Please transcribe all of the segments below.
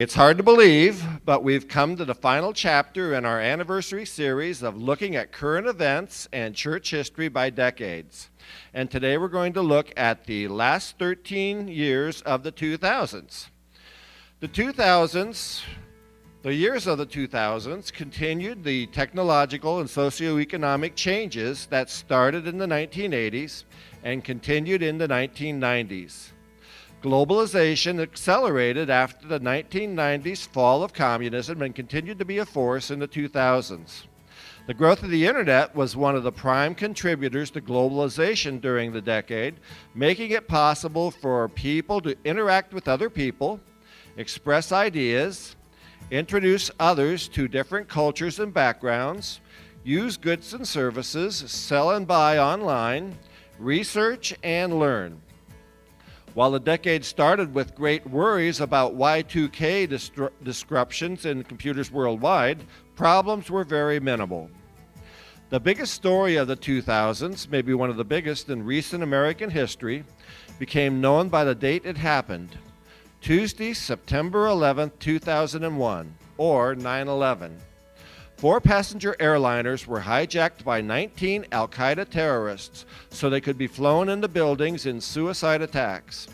It's hard to believe, but we've come to the final chapter in our anniversary series of looking at current events and church history by decades. And today we're going to look at the last 13 years of the 2000s. The years of the 2000s continued the technological and socioeconomic changes that started in the 1980s and continued in the 1990s. Globalization accelerated after the 1990s fall of communism and continued to be a force in the 2000s. The growth of the internet was one of the prime contributors to globalization during the decade, making it possible for people to interact with other people, express ideas, introduce others to different cultures and backgrounds, use goods and services, sell and buy online, research, and learn. While the decade started with great worries about Y2K disruptions in computers worldwide, problems were very minimal. The biggest story of the 2000s, maybe one of the biggest in recent American history, became known by the date it happened, Tuesday, September 11, 2001, or 9/11. 4 passenger airliners were hijacked by 19 Al-Qaeda terrorists so they could be flown into buildings in suicide attacks.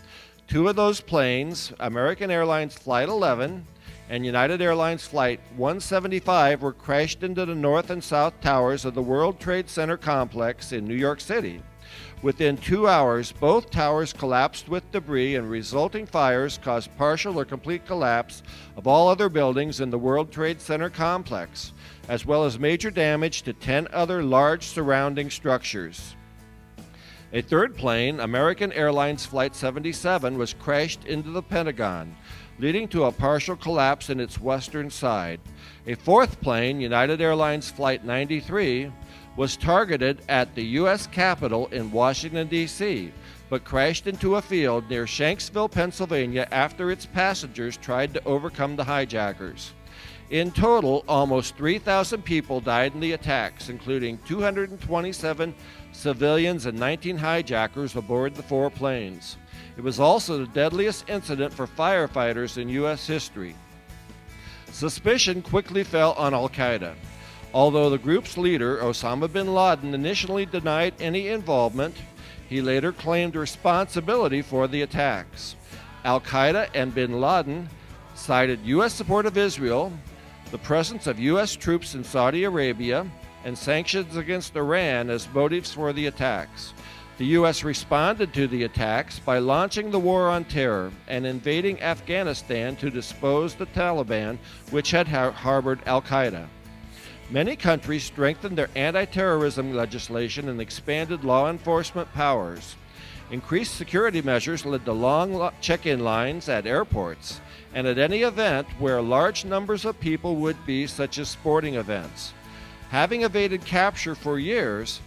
2 of those planes, American Airlines Flight 11 and United Airlines Flight 175, were crashed into the north and south towers of the World Trade Center complex in New York City. Within 2 hours, both towers collapsed with debris, and resulting fires caused partial or complete collapse of all other buildings in the World Trade Center complex, as well as major damage to 10 other large surrounding structures. A 3rd plane, American Airlines Flight 77, was crashed into the Pentagon, leading to a partial collapse in its western side. A 4th plane, United Airlines Flight 93, was targeted at the U.S. Capitol in Washington, D.C., but crashed into a field near Shanksville, Pennsylvania, after its passengers tried to overcome the hijackers. In total, almost 3,000 people died in the attacks, including 227 civilians and 19 hijackers aboard the 4 planes. It was also the deadliest incident for firefighters in U.S. history. Suspicion quickly fell on Al-Qaeda. Although the group's leader, Osama bin Laden, initially denied any involvement, he later claimed responsibility for the attacks. Al-Qaeda and bin Laden cited U.S. support of Israel, the presence of U.S. troops in Saudi Arabia, and sanctions against Iran as motives for the attacks. The U.S. responded to the attacks by launching the War on Terror and invading Afghanistan to dispose the Taliban, which had harbored Al-Qaeda. Many countries strengthened their anti-terrorism legislation and expanded law enforcement powers. Increased security measures led to long check-in lines at airports and at any event where large numbers of people would be, such as sporting events. Having evaded capture for years,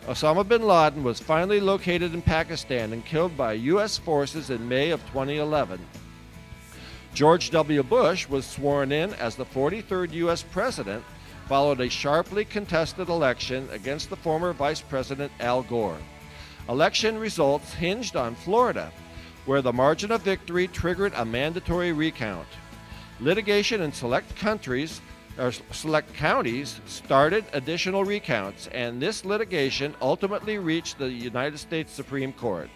Osama bin Laden was finally located in Pakistan and killed by U.S. forces in May of 2011. George W. Bush was sworn in as the 43rd U.S. president, followed a sharply contested election against the former Vice President Al Gore. Election results hinged on Florida, where the margin of victory triggered a mandatory recount. Litigation in select counties started additional recounts, and this litigation ultimately reached the United States Supreme Court.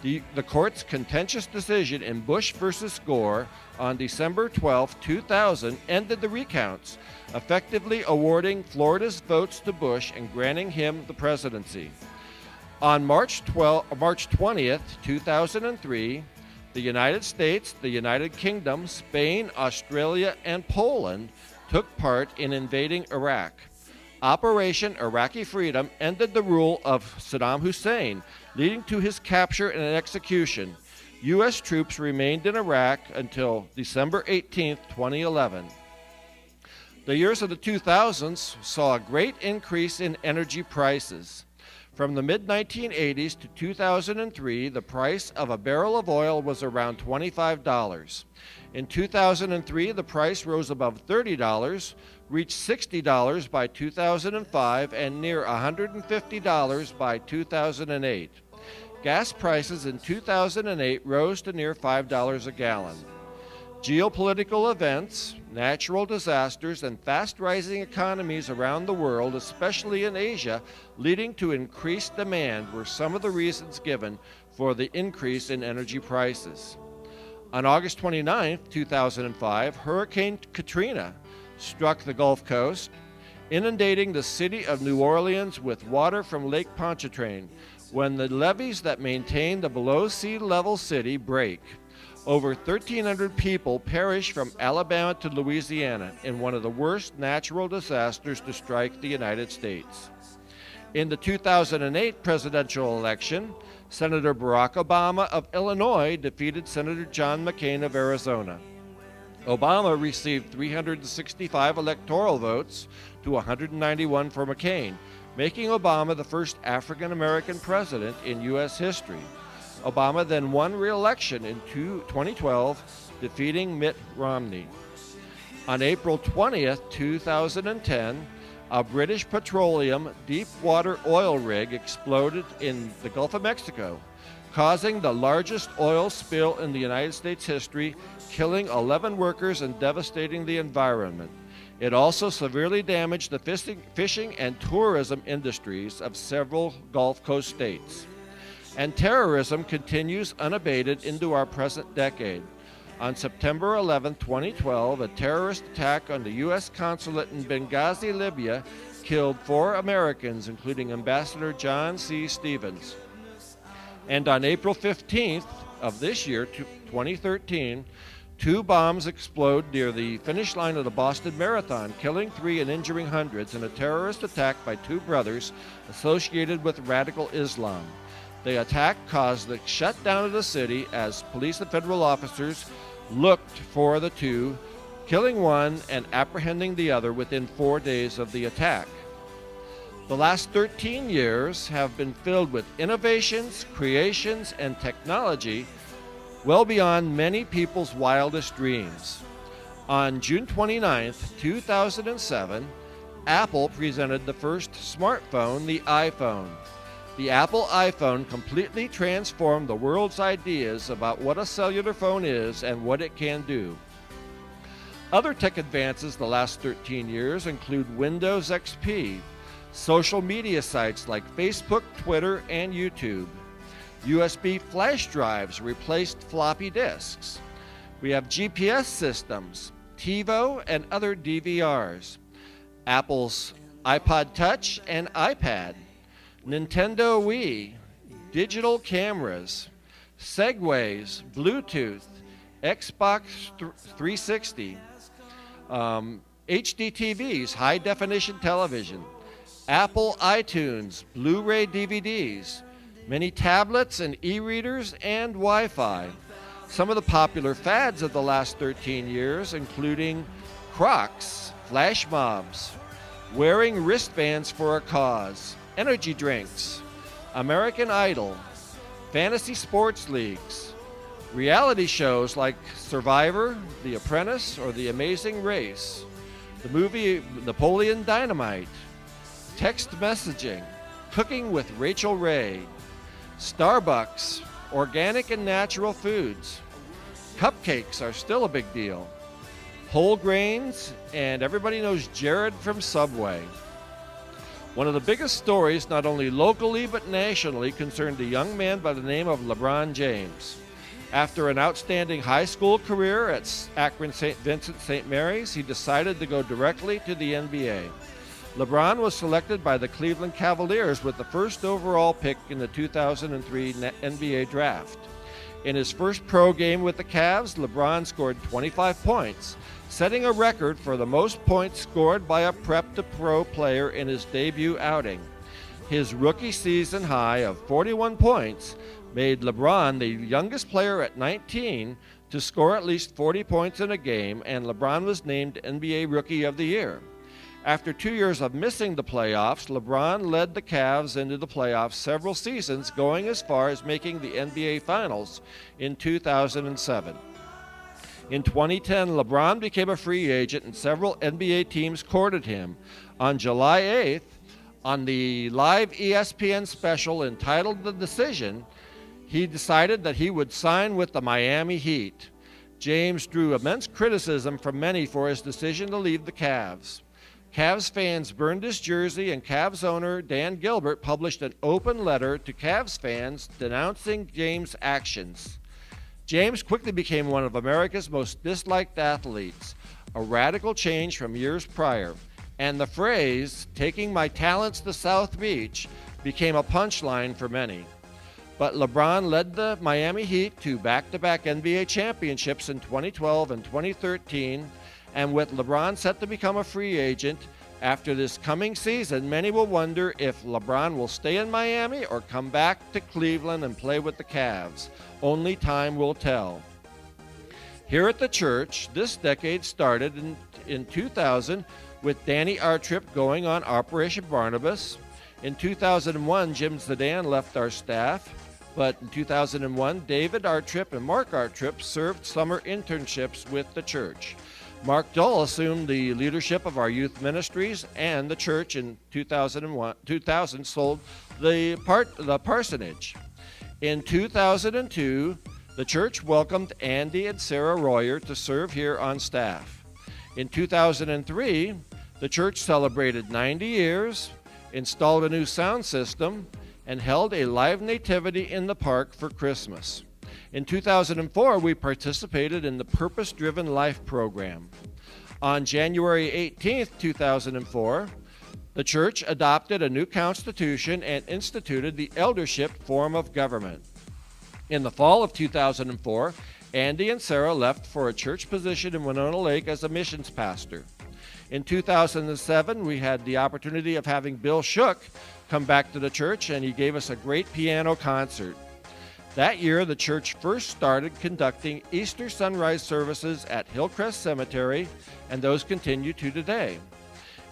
The court's contentious decision in Bush versus Gore on December 12, 2000, ended the recounts, effectively awarding Florida's votes to Bush and granting him the presidency. On March 20th, 2003, the United States, the United Kingdom, Spain, Australia, and Poland took part in invading Iraq. Operation Iraqi Freedom ended the rule of Saddam Hussein, leading to his capture and execution. U.S. troops remained in Iraq until December 18, 2011. The years of the 2000s saw a great increase in energy prices. From the mid-1980s to 2003, the price of a barrel of oil was around $25. In 2003, the price rose above $30, reached $60 by 2005, and near $150 by 2008. Gas prices in 2008 rose to near $5 a gallon. Geopolitical events, natural disasters, and fast-rising economies around the world, especially in Asia, leading to increased demand were some of the reasons given for the increase in energy prices. On August 29, 2005, Hurricane Katrina struck the Gulf Coast, inundating the city of New Orleans with water from Lake Pontchartrain. When the levees that maintain the below sea level city break, over 1,300 people perished from Alabama to Louisiana in one of the worst natural disasters to strike the United States. In the 2008 presidential election, Senator Barack Obama of Illinois defeated Senator John McCain of Arizona. Obama received 365 electoral votes to 191 for McCain, making Obama the first African-American president in U.S. history. Obama then won re-election in 2012, defeating Mitt Romney. On April 20th, 2010, a British petroleum deep-water oil rig exploded in the Gulf of Mexico, causing the largest oil spill in the United States history, killing 11 workers and devastating the environment. It also severely damaged the fishing and tourism industries of several Gulf Coast states. And terrorism continues unabated into our present decade. On September 11, 2012, a terrorist attack on the U.S. consulate in Benghazi, Libya, killed 4 Americans, including Ambassador John C. Stevens. And on April 15th of this year, 2013, 2 bombs explode near the finish line of the Boston Marathon, killing 3 and injuring hundreds in a terrorist attack by 2 brothers associated with radical Islam. The attack caused the shutdown of the city as police and federal officers looked for the 2, killing 1 and apprehending the other within 4 days of the attack. The last 13 years have been filled with innovations, creations, and technology well beyond many people's wildest dreams. On June 29, 2007, Apple presented the first smartphone, the iPhone. The Apple iPhone completely transformed the world's ideas about what a cellular phone is and what it can do. Other tech advances the last 13 years include Windows XP, social media sites like Facebook, Twitter, and YouTube. USB flash drives replaced floppy disks. We have GPS systems, TiVo, and other DVRs. Apple's iPod Touch and iPad. Nintendo Wii, digital cameras, Segways, Bluetooth, Xbox 360, HD TVs, high-definition television, Apple iTunes, Blu-ray DVDs, many tablets and e-readers, and Wi-Fi. Some of the popular fads of the last 13 years, including Crocs, flash mobs, wearing wristbands for a cause, energy drinks, American Idol, fantasy sports leagues, reality shows like Survivor, The Apprentice, or The Amazing Race, the movie Napoleon Dynamite, text messaging, cooking with Rachel Ray, Starbucks, organic and natural foods. Cupcakes are still a big deal. Whole grains, and everybody knows Jared from Subway. One of the biggest stories, not only locally but nationally, concerned a young man by the name of LeBron James. After an outstanding high school career at Akron St. Vincent St. Mary's, he decided to go directly to the NBA. LeBron was selected by the Cleveland Cavaliers with the first overall pick in the 2003 NBA draft. In his first pro game with the Cavs, LeBron scored 25 points, setting a record for the most points scored by a prep-to-pro player in his debut outing. His rookie season high of 41 points made LeBron the youngest player at 19 to score at least 40 points in a game, and LeBron was named NBA Rookie of the Year. After 2 years of missing the playoffs, LeBron led the Cavs into the playoffs several seasons, going as far as making the NBA Finals in 2007. In 2010, LeBron became a free agent and several NBA teams courted him. On July 8th, on the live ESPN special entitled The Decision, he decided that he would sign with the Miami Heat. James drew immense criticism from many for his decision to leave the Cavs. Cavs fans burned his jersey, and Cavs owner Dan Gilbert published an open letter to Cavs fans denouncing James' actions. James quickly became one of America's most disliked athletes, a radical change from years prior, and the phrase, "taking my talents to South Beach," became a punchline for many. But LeBron led the Miami Heat to back-to-back NBA championships in 2012 and 2013, and with LeBron set to become a free agent after this coming season, many will wonder if LeBron will stay in Miami or come back to Cleveland and play with the Cavs. Only time will tell. Here at the church, this decade started in 2000 with Danny Artrip going on Operation Barnabas. In 2001, Jim Zidane left our staff, but in 2001, David Artrip and Mark Artrip served summer internships with the church. Mark Dull assumed the leadership of our youth ministries, and the church in 2000 sold the parsonage. In 2002, the church welcomed Andy and Sarah Royer to serve here on staff. In 2003, the church celebrated 90 years, installed a new sound system, and held a live nativity in the park for Christmas. In 2004, we participated in the Purpose-Driven Life program. On January 18, 2004, the church adopted a new constitution and instituted the eldership form of government. In the fall of 2004, Andy and Sarah left for a church position in Winona Lake as a missions pastor. In 2007, we had the opportunity of having Bill Shook come back to the church, and he gave us a great piano concert. That year, the church first started conducting Easter sunrise services at Hillcrest Cemetery, and those continue to today.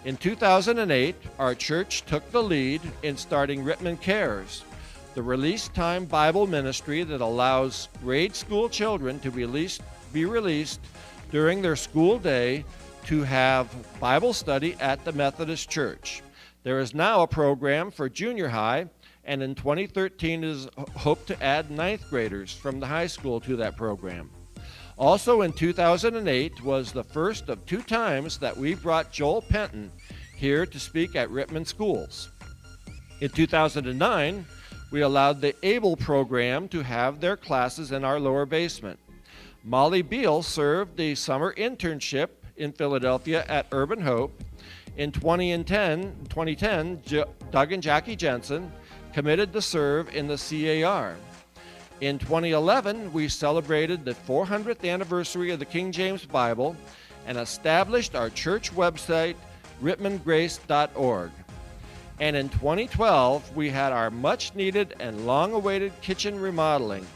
In 2008, our church took the lead in starting Rittman Cares, the release time Bible ministry that allows grade school children to be released during their school day to have Bible study at the Methodist Church. There is now a program for junior high, and in 2013 is hoped to add ninth graders from the high school to that program. Also in 2008 was the first of 2 times that we brought Joel Penton here to speak at Rittman schools. In 2009, we allowed the ABLE program to have their classes in our lower basement. Molly Beal served the summer internship in Philadelphia at Urban Hope. In 2010, Doug and Jackie Jensen committed to serve in the CAR. In 2011, we celebrated the 400th anniversary of the King James Bible and established our church website, rittmangrace.org. And in 2012, we had our much-needed and long-awaited kitchen remodeling,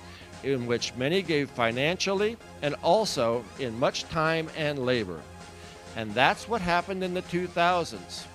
in which many gave financially and also in much time and labor. And that's what happened in the 2000s.